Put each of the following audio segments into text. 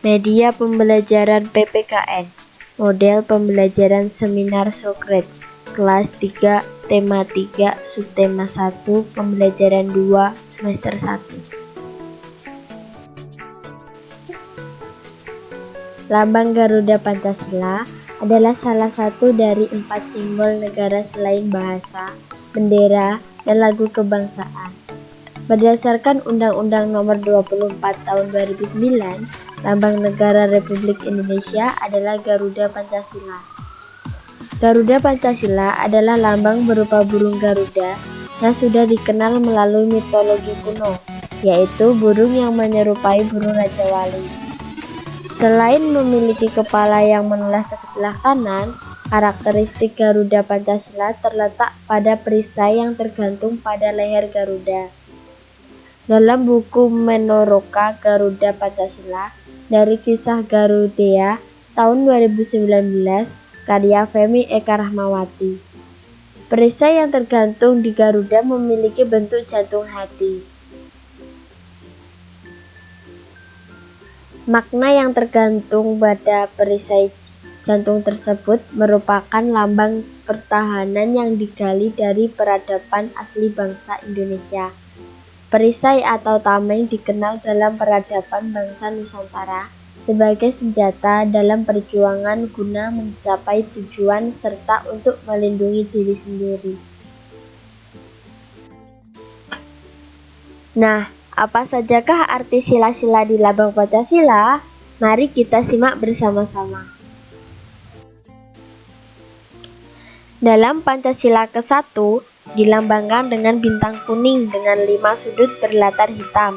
Media pembelajaran PPKN, model pembelajaran seminar Socrates, kelas 3, tema 3, subtema 1, pembelajaran 2, semester 1. Lambang Garuda Pancasila adalah salah satu dari 4 simbol negara selain bahasa, bendera, dan lagu kebangsaan. Berdasarkan Undang-Undang Nomor 24 Tahun 2009, lambang negara Republik Indonesia adalah Garuda Pancasila. Garuda Pancasila adalah lambang berupa burung Garuda yang sudah dikenal melalui mitologi kuno, yaitu burung yang menyerupai burung Raja Wali. Selain memiliki kepala yang menoleh ke sebelah kanan, karakteristik Garuda Pancasila terletak pada perisai yang tergantung pada leher Garuda. Dalam buku Menoroka Garuda Pancasila dari Kisah Garudea tahun 2019 karya Femi Eka Rahmawati, perisai yang tergantung di Garuda memiliki bentuk jantung hati. Makna yang tergantung pada perisai jantung tersebut merupakan lambang pertahanan yang digali dari peradaban asli bangsa Indonesia. Perisai atau tameng dikenal dalam peradaban bangsa Nusantara sebagai senjata dalam perjuangan guna mencapai tujuan serta untuk melindungi diri sendiri. Nah, apa sajakah arti sila-sila di lambang Pancasila? Mari kita simak bersama-sama. Dalam Pancasila ke-1 dilambangkan dengan bintang kuning dengan 5 sudut berlatar hitam,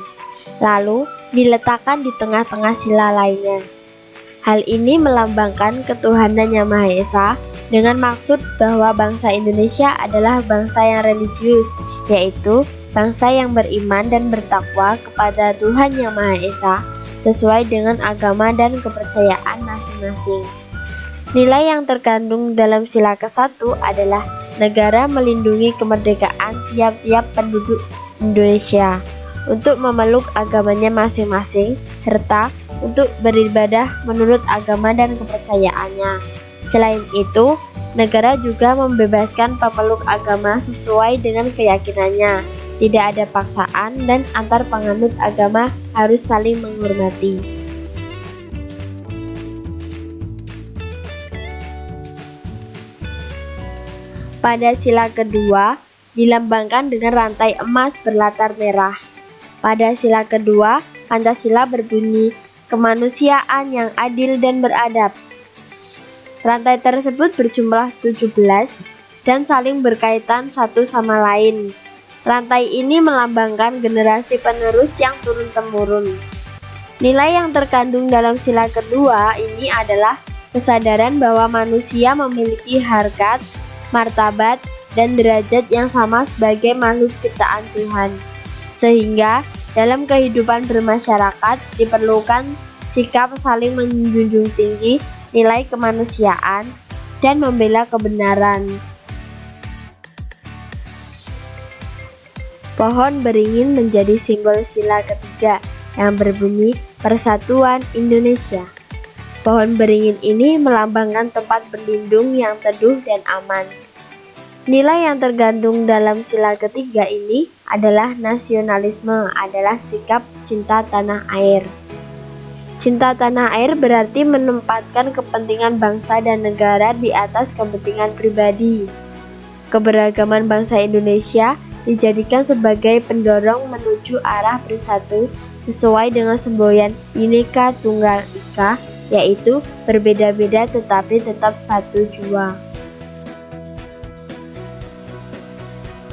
lalu diletakkan di tengah-tengah sila lainnya. Hal ini melambangkan ketuhanan Yang Maha Esa dengan maksud bahwa bangsa Indonesia adalah bangsa yang religius, yaitu bangsa yang beriman dan bertakwa kepada Tuhan Yang Maha Esa sesuai dengan agama dan kepercayaan masing-masing. Nilai yang terkandung dalam sila ke-1 adalah negara melindungi kemerdekaan tiap-tiap penduduk Indonesia untuk memeluk agamanya masing-masing serta untuk beribadah menurut agama dan kepercayaannya. Selain itu, negara juga membebaskan pemeluk agama sesuai dengan keyakinannya. Tidak ada paksaan dan antar penganut agama harus saling menghormati. Pada sila kedua dilambangkan dengan rantai emas berlatar merah. Pada sila kedua, Pancasila berbunyi kemanusiaan yang adil dan beradab. Rantai tersebut berjumlah 17 dan saling berkaitan satu sama lain. Rantai ini melambangkan generasi penerus yang turun-temurun. Nilai yang terkandung dalam sila kedua ini adalah kesadaran bahwa manusia memiliki harkat, martabat, dan derajat yang sama sebagai makhluk ciptaan Tuhan. Sehingga dalam kehidupan bermasyarakat diperlukan sikap saling menjunjung tinggi nilai kemanusiaan dan membela kebenaran. Pohon beringin menjadi simbol sila ketiga yang berbunyi Persatuan Indonesia. Pohon beringin ini melambangkan tempat berlindung yang teduh dan aman. Nilai yang tergandung dalam sila ketiga ini adalah nasionalisme adalah sikap cinta tanah air. Cinta tanah air berarti menempatkan kepentingan bangsa dan negara di atas kepentingan pribadi. Keberagaman bangsa Indonesia dijadikan sebagai pendorong menuju arah bersatu sesuai dengan semboyan Bhinneka Tunggal Ika, yaitu berbeda-beda tetapi tetap satu jua.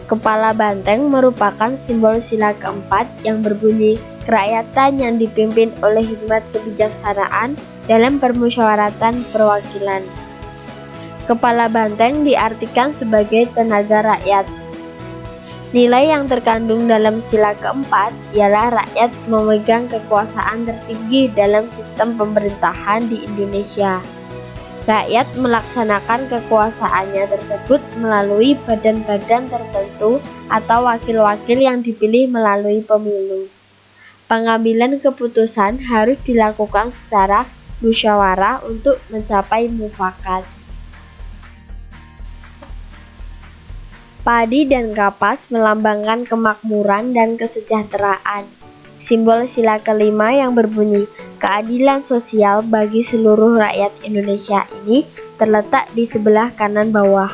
Kepala banteng merupakan simbol sila keempat yang berbunyi kerakyatan yang dipimpin oleh hikmat kebijaksanaan dalam permusyawaratan perwakilan. Kepala banteng diartikan sebagai tenaga rakyat. Nilai yang terkandung dalam sila keempat ialah rakyat memegang kekuasaan tertinggi dalam sistem pemerintahan di Indonesia. Rakyat melaksanakan kekuasaannya tersebut melalui badan-badan tertentu atau wakil-wakil yang dipilih melalui pemilu. pengambilan keputusan harus dilakukan secara musyawarah untuk mencapai mufakat. Padi dan kapas melambangkan kemakmuran dan kesejahteraan. Simbol sila kelima yang berbunyi keadilan sosial bagi seluruh rakyat Indonesia ini terletak di sebelah kanan bawah.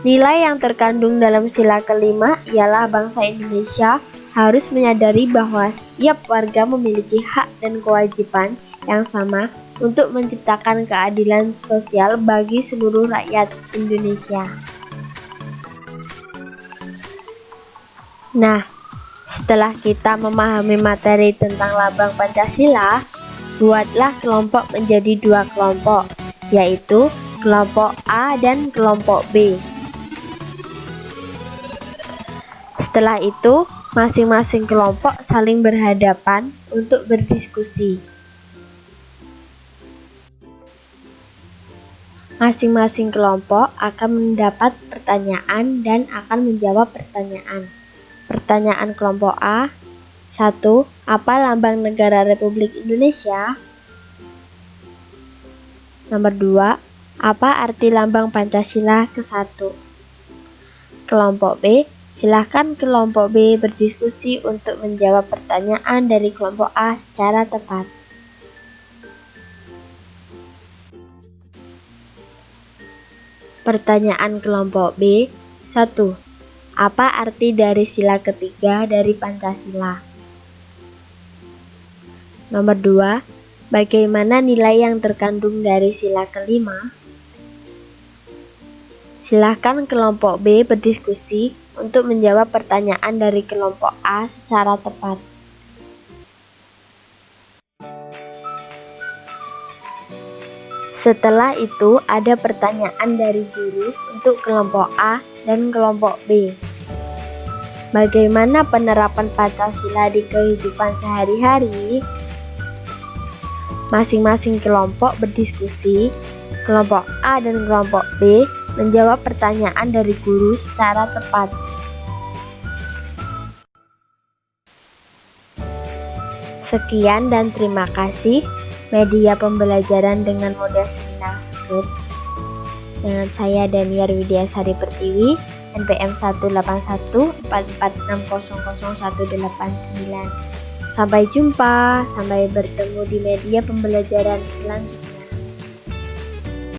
Nilai yang terkandung dalam sila kelima ialah bangsa Indonesia harus menyadari bahwa setiap warga memiliki hak dan kewajiban yang sama untuk menciptakan keadilan sosial bagi seluruh rakyat Indonesia. Nah, setelah kita memahami materi tentang lambang Pancasila, buatlah kelompok menjadi dua kelompok, yaitu kelompok A dan kelompok B. Setelah itu, masing-masing kelompok saling berhadapan untuk berdiskusi. Masing-masing kelompok akan mendapat pertanyaan dan akan menjawab pertanyaan. Pertanyaan kelompok A: 1. Apa lambang negara Republik Indonesia? Nomor 2. Apa arti lambang Pancasila ke-1? Kelompok B, silahkan kelompok B berdiskusi untuk menjawab pertanyaan dari kelompok A secara tepat. Pertanyaan kelompok B: 1. Apa arti dari sila ketiga dari Pancasila? Nomor 2. Bagaimana nilai yang terkandung dari sila kelima? Silahkan kelompok B berdiskusi untuk menjawab pertanyaan dari kelompok A secara tepat. Setelah itu ada pertanyaan dari guru untuk kelompok A dan kelompok B. Bagaimana penerapan Pancasila di kehidupan sehari-hari? Masing-masing kelompok berdiskusi, kelompok A dan kelompok B menjawab pertanyaan dari guru secara tepat. Sekian dan terima kasih. Media pembelajaran dengan model seminar script dengan saya Daniar Widyasari Pertiwi, NPM 18144600189. Sampai jumpa, sampai bertemu di media pembelajaran selanjutnya.